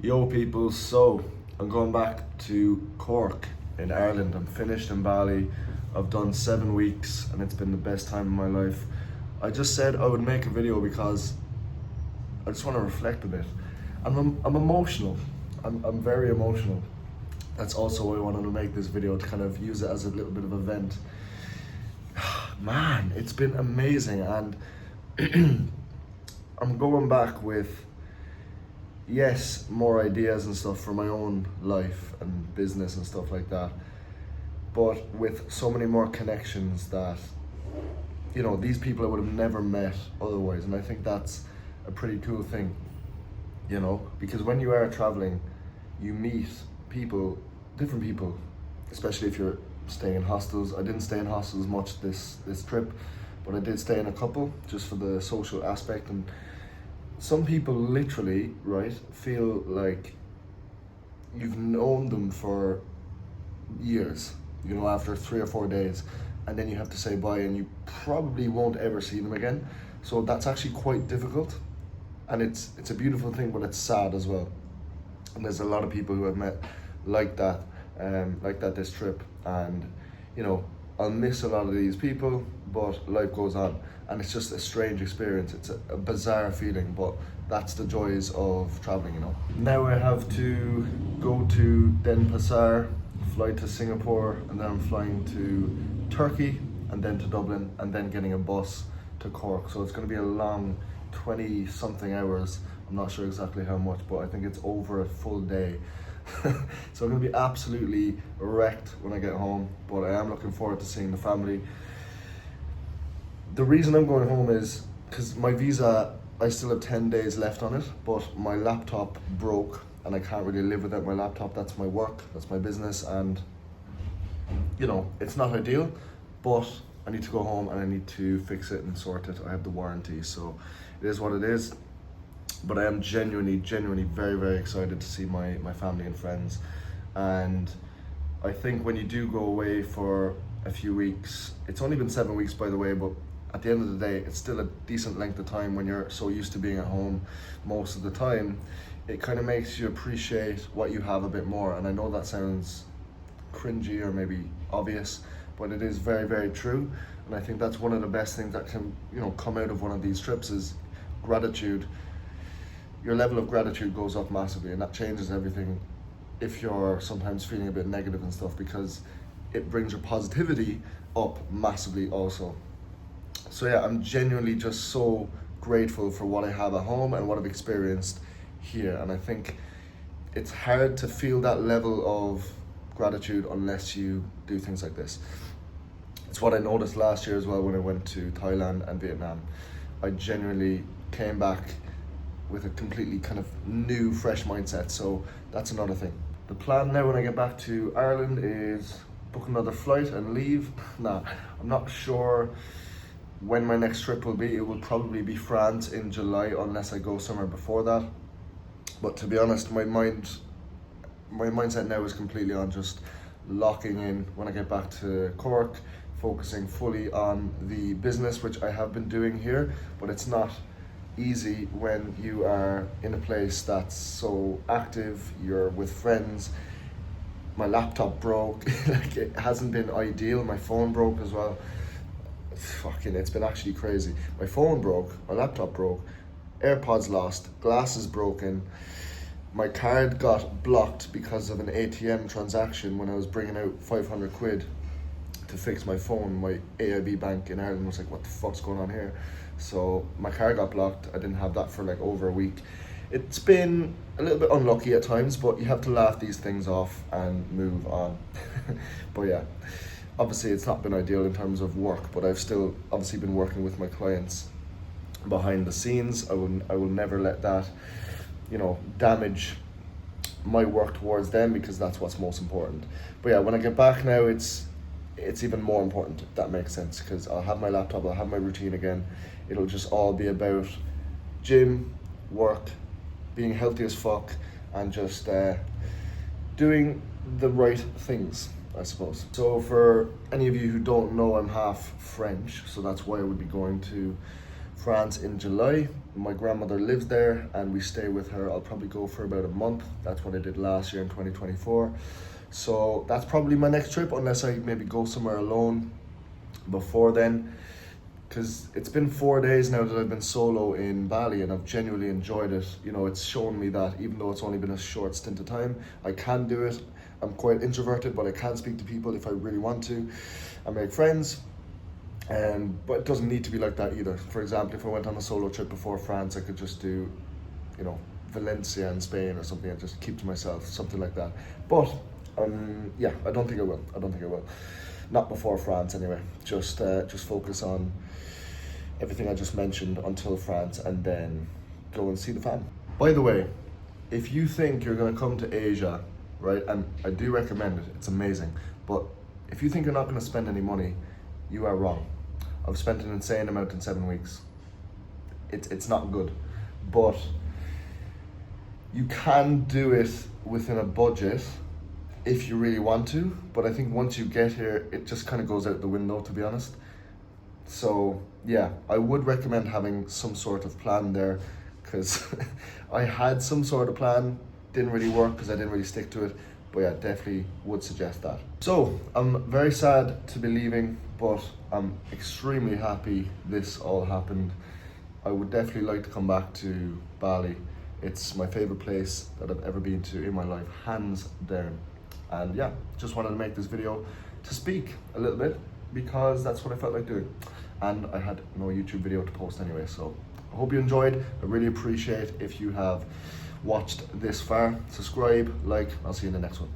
Yo people, so I'm going back to Cork in Ireland. I'm finished in Bali. I've done 7 weeks and it's been the best time of my life. I just said I would make a video because I just want to reflect a bit. I'm emotional. I'm very emotional. That's also why I wanted to make this video, to kind of use it as a little bit of a vent. Man, it's been amazing, and I'm going back with, yes, more ideas and stuff for my own life and business and stuff like that, but with so many more connections that, these people I would have never met otherwise. And I think that's a pretty cool thing, because when you are traveling, you meet people, different people, especially if you're staying in hostels. I didn't stay in hostels much this trip, but I did stay in a couple just for the social aspect. And some people literally, right, feel like you've known them for years, after 3 or 4 days, and then you have to say bye and you probably won't ever see them again. So that's actually quite difficult, and it's a beautiful thing, but it's sad as well. And there's a lot of people who I've met like that this trip, and I'll miss a lot of these people, but life goes on, and it's just a strange experience. It's a bizarre feeling, but that's the joys of traveling. Now I have to go to Denpasar, fly to Singapore, and then I'm flying to Turkey, and then to Dublin, and then getting a bus to Cork. So it's going to be a long 20 something hours. I'm not sure exactly how much, but I think it's over a full day. So I'm going to be absolutely wrecked when I get home, but I am looking forward to seeing the family. The reason I'm going home is because my visa, I still have 10 days left on it, but my laptop broke and I can't really live without my laptop. That's my work, that's my business, and it's not ideal, but I need to go home and I need to fix it and sort it. I have the warranty, so it is what it is. But I am genuinely very, very excited to see my family and friends. And I think when you do go away for a few weeks, it's only been 7 weeks, by the way, but at the end of the day, it's still a decent length of time when you're so used to being at home most of the time. It kind of makes you appreciate what you have a bit more. And I know that sounds cringy or maybe obvious, but it is very, very true. And I think that's one of the best things that can, come out of one of these trips is gratitude. Your level of gratitude goes up massively, and that changes everything if you're sometimes feeling a bit negative and stuff, because it brings your positivity up massively also. So yeah, I'm genuinely just so grateful for what I have at home and what I've experienced here. And I think it's hard to feel that level of gratitude unless you do things like this. It's what I noticed last year as well when I went to Thailand and Vietnam. I genuinely came back with a completely kind of new, fresh mindset. So that's another thing. The plan now when I get back to Ireland is book another flight and leave. Nah, I'm not sure when my next trip will be. It will probably be France in July, unless I go somewhere before that. But to be honest, my mindset now is completely on just locking in when I get back to Cork, focusing fully on the business, which I have been doing here, but it's not easy when you are in a place that's so active, you're with friends. My laptop broke, like it hasn't been ideal. My phone broke as well. It's been actually crazy. My phone broke, my laptop broke, AirPods lost, glasses broken. My card got blocked because of an ATM transaction when I was bringing out 500 quid to fix my phone. My AIB bank in Ireland was like, what the fuck's going on here? So my car got blocked. I didn't have that for like over a week. It's been a little bit unlucky at times, but you have to laugh these things off and move on. But yeah, obviously it's not been ideal in terms of work, but I've still obviously been working with my clients behind the scenes. I will never let that, damage my work towards them, because that's what's most important. But yeah, when I get back now, it's even more important, if that makes sense, because I'll have my laptop, I'll have my routine again. It'll just all be about gym, work, being healthy as fuck, and just doing the right things, I suppose. So for any of you who don't know, I'm half French, so that's why I would be going to France in July. My grandmother lives there and we stay with her. I'll probably go for about a month. That's what I did last year in 2024. So that's probably my next trip, unless I maybe go somewhere alone before then. Because it's been 4 days now that I've been solo in Bali and I've genuinely enjoyed it. You know, it's shown me that even though it's only been a short stint of time, I can do it. I'm quite introverted, but I can speak to people if I really want to and make friends. But it doesn't need to be like that either. For example, if I went on a solo trip before France, I could just do, you know, Valencia in Spain or something and just keep to myself, something like that. But yeah, I don't think I will. Not before France anyway. Just focus on everything I just mentioned until France and then go and see the fam. By the way, if you think you're gonna come to Asia, right, and I do recommend it, it's amazing, but if you think you're not gonna spend any money, you are wrong. I've spent an insane amount in 7 weeks. It's not good, but you can do it within a budget if you really want to, but I think once you get here, it just kind of goes out the window, to be honest. So yeah, I would recommend having some sort of plan there, because I had some sort of plan, didn't really work because I didn't really stick to it, but yeah, definitely would suggest that. So I'm very sad to be leaving, but I'm extremely happy this all happened. I would definitely like to come back to Bali. It's my favorite place that I've ever been to in my life, hands down. And yeah, just wanted to make this video to speak a little bit because that's what I felt like doing. And I had no YouTube video to post anyway, so I hope you enjoyed. I really appreciate if you have watched this far. Subscribe, like, I'll see you in the next one.